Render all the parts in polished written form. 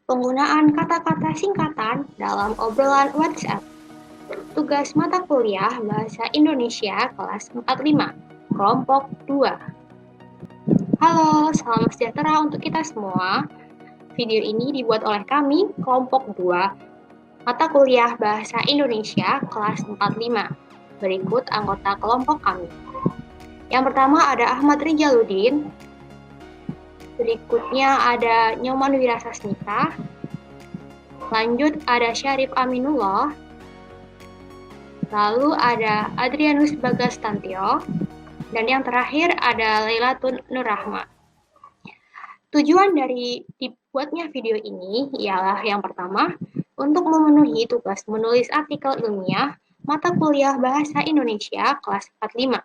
Penggunaan kata-kata singkatan dalam obrolan WhatsApp. Tugas mata kuliah Bahasa Indonesia kelas 45, kelompok 2. Halo, salam sejahtera untuk kita semua. Video ini dibuat oleh kami, kelompok 2, mata kuliah Bahasa Indonesia kelas 45. Berikut anggota kelompok kami. Yang pertama ada Ahmad Rijaluddin, berikutnya ada Nyoman Wirasasmita, lanjut ada Syarif Aminullah, lalu ada Adrianus Bagastantio, dan yang terakhir ada Lailatun Nurrahma. Tujuan dari dibuatnya video ini ialah yang pertama, untuk memenuhi tugas menulis artikel ilmiah mata kuliah Bahasa Indonesia kelas 45.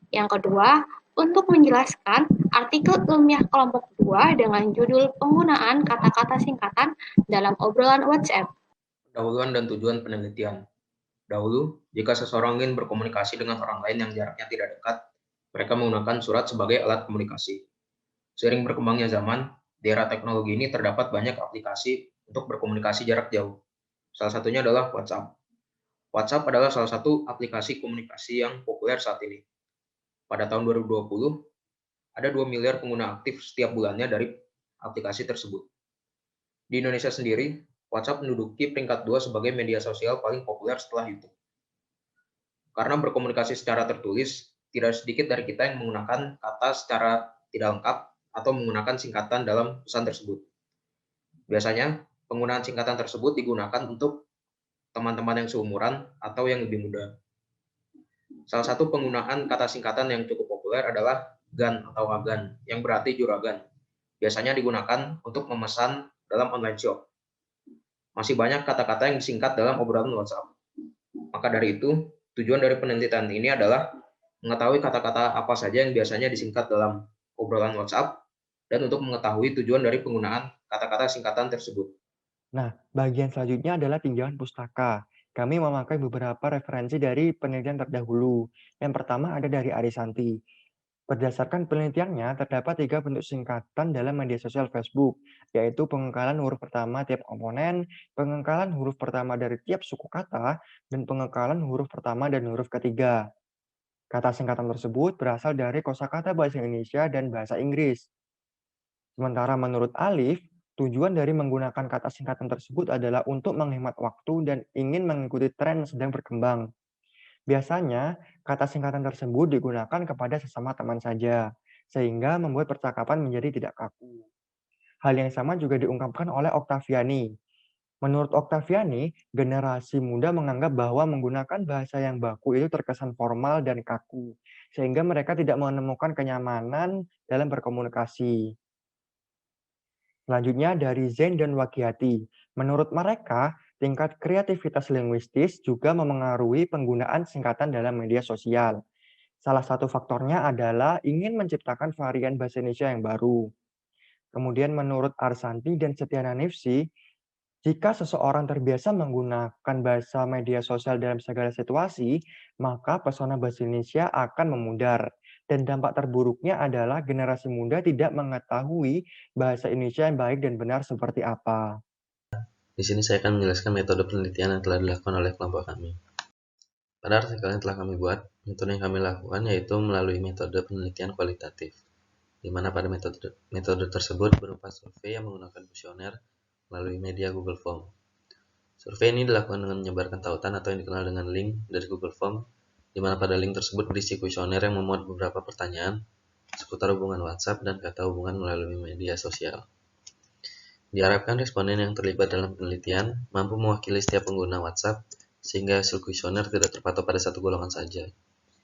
Yang kedua, untuk menjelaskan artikel ilmiah kelompok 2 dengan judul penggunaan kata-kata singkatan dalam obrolan WhatsApp. Pendahuluan dan tujuan penelitian. Dahulu, jika seseorang ingin berkomunikasi dengan orang lain yang jaraknya tidak dekat, mereka menggunakan surat sebagai alat komunikasi. Seiring berkembangnya zaman, di era teknologi ini terdapat banyak aplikasi untuk berkomunikasi jarak jauh. Salah satunya adalah WhatsApp. WhatsApp adalah salah satu aplikasi komunikasi yang populer saat ini. Pada tahun 2020, ada 2 miliar pengguna aktif setiap bulannya dari aplikasi tersebut. Di Indonesia sendiri, WhatsApp menduduki peringkat 2 sebagai media sosial paling populer setelah YouTube. Karena berkomunikasi secara tertulis, tidak sedikit dari kita yang menggunakan kata secara tidak lengkap atau menggunakan singkatan dalam pesan tersebut. Biasanya, penggunaan singkatan tersebut digunakan untuk teman-teman yang seumuran atau yang lebih muda. Salah satu penggunaan kata singkatan yang cukup populer adalah GAN atau agan, yang berarti juragan. Biasanya digunakan untuk memesan dalam online shop. Masih banyak kata-kata yang disingkat dalam obrolan WhatsApp. Maka dari itu, tujuan dari penelitian ini adalah mengetahui kata-kata apa saja yang biasanya disingkat dalam obrolan WhatsApp, dan untuk mengetahui tujuan dari penggunaan kata-kata singkatan tersebut. Nah, bagian selanjutnya adalah tinjauan pustaka. Kami memakai beberapa referensi dari penelitian terdahulu. Yang pertama ada dari Arisanti. Berdasarkan penelitiannya, terdapat 3 bentuk singkatan dalam media sosial Facebook, yaitu pengengkalan huruf pertama tiap komponen, pengengkalan huruf pertama dari tiap suku kata, dan pengengkalan huruf pertama dan huruf ketiga. Kata singkatan tersebut berasal dari kosakata bahasa Indonesia dan bahasa Inggris. Sementara menurut Alif, tujuan dari menggunakan kata singkatan tersebut adalah untuk menghemat waktu dan ingin mengikuti tren yang sedang berkembang. Biasanya, kata singkatan tersebut digunakan kepada sesama teman saja, sehingga membuat percakapan menjadi tidak kaku. Hal yang sama juga diungkapkan oleh Oktaviani. Menurut Oktaviani, generasi muda menganggap bahwa menggunakan bahasa yang baku itu terkesan formal dan kaku, sehingga mereka tidak menemukan kenyamanan dalam berkomunikasi. Selanjutnya dari Zain dan Wagiati. Menurut mereka, tingkat kreativitas linguistis juga memengaruhi penggunaan singkatan dalam media sosial. Salah satu faktornya adalah ingin menciptakan varian bahasa Indonesia yang baru. Kemudian menurut Arsanti dan Setiana Nifsi, jika seseorang terbiasa menggunakan bahasa media sosial dalam segala situasi, maka pesona bahasa Indonesia akan memudar. Dan dampak terburuknya adalah generasi muda tidak mengetahui bahasa Indonesia yang baik dan benar seperti apa. Di sini saya akan menjelaskan metode penelitian yang telah dilakukan oleh kelompok kami. Pada artikel yang telah kami buat, metode yang kami lakukan yaitu melalui metode penelitian kualitatif, di mana pada metode tersebut berupa survei yang menggunakan kuesioner melalui media Google Form. Survei ini dilakukan dengan menyebarkan tautan atau yang dikenal dengan link dari Google Form, di mana pada link tersebut berisi kuesioner yang memuat beberapa pertanyaan seputar hubungan WhatsApp dan kata hubungan melalui media sosial. Diharapkan responden yang terlibat dalam penelitian mampu mewakili setiap pengguna WhatsApp sehingga hasil kuesioner tidak terpatok pada satu golongan saja.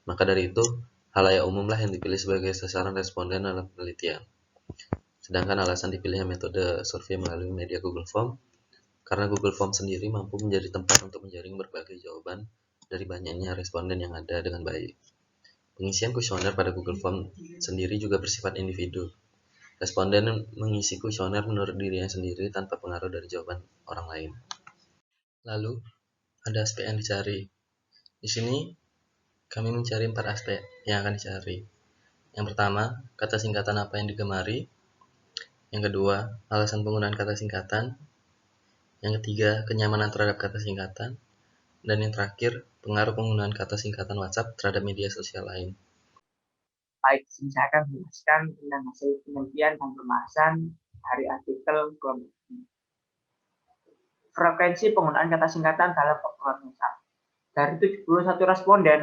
Maka dari itu, halayak umumlah yang dipilih sebagai sasaran responden dalam penelitian. Sedangkan alasan dipilihnya metode survei melalui media Google Form karena Google Form sendiri mampu menjadi tempat untuk menjaring berbagai jawaban dari banyaknya responden yang ada dengan baik. Pengisian kuesioner pada Google Form sendiri juga bersifat individu. Responden mengisi kuesioner menurut dirinya sendiri tanpa pengaruh dari jawaban orang lain. Lalu, ada aspek yang dicari. Di sini, kami mencari 4 aspek yang akan dicari. Yang pertama, kata singkatan apa yang digemari. Yang kedua, alasan penggunaan kata singkatan. Yang ketiga, kenyamanan terhadap kata singkatan. Dan yang terakhir, pengaruh penggunaan kata singkatan WhatsApp terhadap media sosial lain. Baik, saya akan menjelaskan tentang hasil penelitian dan pembahasan dari artikel kelompok ini. Frekuensi penggunaan kata singkatan dalam obrolan WhatsApp. Dari 71 responden,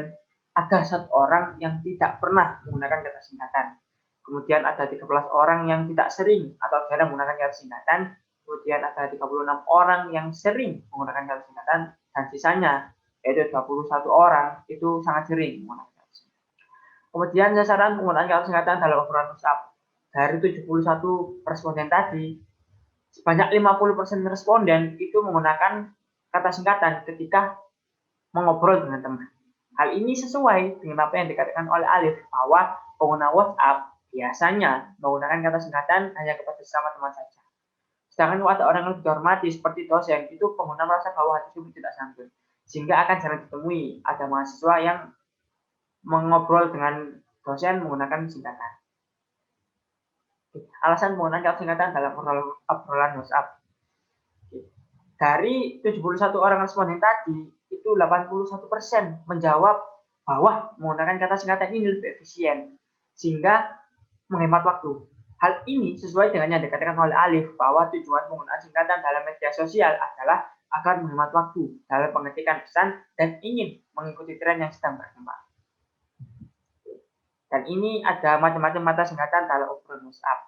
ada 1 orang yang tidak pernah menggunakan kata singkatan. Kemudian ada 13 orang yang tidak sering atau jarang menggunakan kata singkatan. Kemudian ada 36 orang yang sering menggunakan kata singkatan. Dan sisanya, yaitu 21 orang, itu sangat sering menggunakan kata singkatan. Kemudian sasaran penggunaan kata singkatan dalam obrolan WhatsApp. Dari 71 responden tadi, sebanyak 50% responden itu menggunakan kata singkatan ketika mengobrol dengan teman. Hal ini sesuai dengan apa yang dikatakan oleh Alif bahwa pengguna WhatsApp biasanya menggunakan kata singkatan hanya kepada sesama teman saja. Sedangkan ada orang yang lebih dihormati seperti dosen, itu pengguna merasa bahwa hal tersebut tidak santun, sehingga akan jarang ditemui ada mahasiswa yang mengobrol dengan dosen menggunakan singkatan. Alasan penggunaan kata singkatan dalam obrolan WhatsApp. Dari 71 orang responden tadi, itu 81% menjawab bahwa menggunakan kata singkatan ini lebih efisien, sehingga menghemat waktu. Hal ini sesuai dengan yang dikatakan oleh Alif bahwa tujuan penggunaan singkatan dalam media sosial adalah agar menghemat waktu dalam pengetikan pesan dan ingin mengikuti tren yang sedang berkembang. Dan ini ada macam-macam kata singkatan dalam obrolan WhatsApp.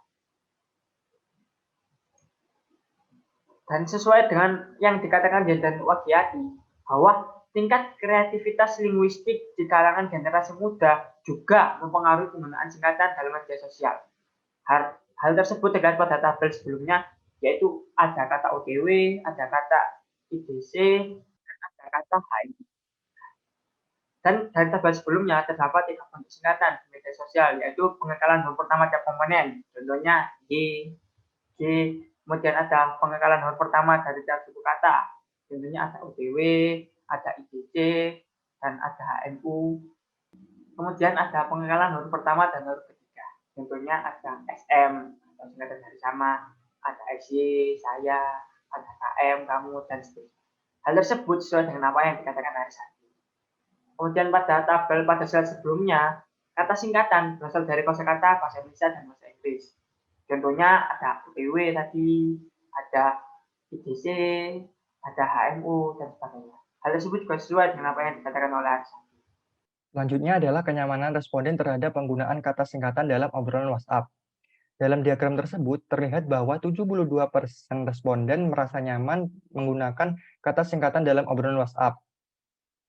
Dan sesuai dengan yang dikatakan Jendan Wagiati bahwa tingkat kreativitas linguistik di kalangan generasi muda juga mempengaruhi penggunaan singkatan dalam media sosial. Hal tersebut terlihat pada tabel sebelumnya, yaitu ada kata OTW, ada kata IDC, dan ada kata HI. Dan dari tabel sebelumnya terdapat 3 bentuk singkatan di media sosial, yaitu pengekalan huruf pertama tiap komponen, contohnya Y, G, kemudian ada pengekalan huruf pertama dari tiap suku kata, contohnya ada OTW, ada IDC, dan ada HMU. Kemudian ada pengekalan huruf pertama dan huruf ketiga, contohnya ada SM, atau singkatan dari sama, ada SY, saya, ada KM, kamu, dan seterusnya. Hal tersebut sesuai dengan apa yang dikatakan Arisati. Kemudian pada tabel pada slide sebelumnya, kata singkatan berasal dari kosakata bahasa Indonesia dan bahasa Inggris. Contohnya ada UPW tadi, ada IDC, ada HMU, dan sebagainya. Hal tersebut juga sesuai dengan apa yang dikatakan oleh Arisati. Selanjutnya adalah kenyamanan responden terhadap penggunaan kata singkatan dalam obrolan WhatsApp. Dalam diagram tersebut, terlihat bahwa 72% responden merasa nyaman menggunakan kata singkatan dalam obrolan WhatsApp.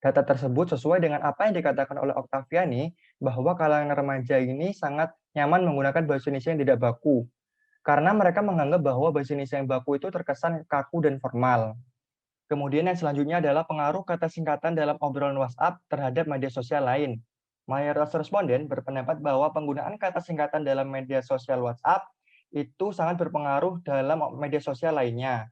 Data tersebut sesuai dengan apa yang dikatakan oleh Oktaviani, bahwa kalangan remaja ini sangat nyaman menggunakan bahasa Indonesia yang tidak baku, karena mereka menganggap bahwa bahasa Indonesia yang baku itu terkesan kaku dan formal. Kemudian yang selanjutnya adalah pengaruh kata singkatan dalam obrolan WhatsApp terhadap media sosial lain. Mayoritas responden berpendapat bahwa penggunaan kata singkatan dalam media sosial WhatsApp itu sangat berpengaruh dalam media sosial lainnya.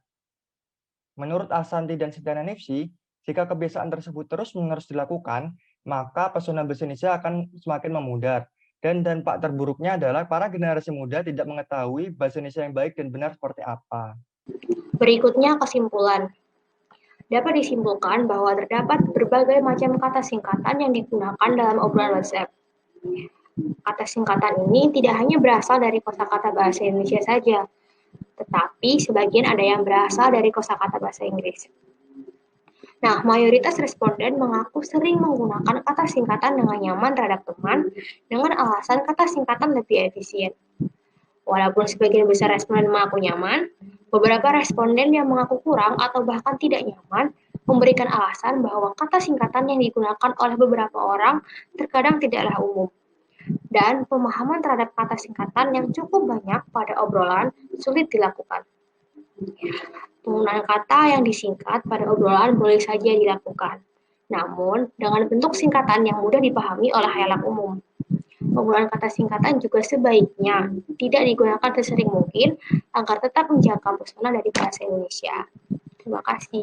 Menurut Asanti dan Sidana Nifsi, jika kebiasaan tersebut terus-menerus dilakukan, maka pesona bahasa Indonesia akan semakin memudar. Dan dampak terburuknya adalah para generasi muda tidak mengetahui bahasa Indonesia yang baik dan benar seperti apa. Berikutnya kesimpulan. Dapat disimpulkan bahwa terdapat berbagai macam kata singkatan yang digunakan dalam obrolan WhatsApp. Kata singkatan ini tidak hanya berasal dari kosakata bahasa Indonesia saja, tetapi sebagian ada yang berasal dari kosakata bahasa Inggris. Nah, mayoritas responden mengaku sering menggunakan kata singkatan dengan nyaman terhadap teman dengan alasan kata singkatan lebih efisien. Walaupun sebagian besar responden mengaku nyaman, beberapa responden yang mengaku kurang atau bahkan tidak nyaman memberikan alasan bahwa kata singkatan yang digunakan oleh beberapa orang terkadang tidaklah umum. Dan pemahaman terhadap kata singkatan yang cukup banyak pada obrolan sulit dilakukan. Penggunaan kata yang disingkat pada obrolan boleh saja dilakukan, namun dengan bentuk singkatan yang mudah dipahami oleh khalayak umum. Penggunaan kata singkatan juga sebaiknya tidak digunakan sesering mungkin agar tetap menjaga pesona dari bahasa Indonesia. Terima kasih.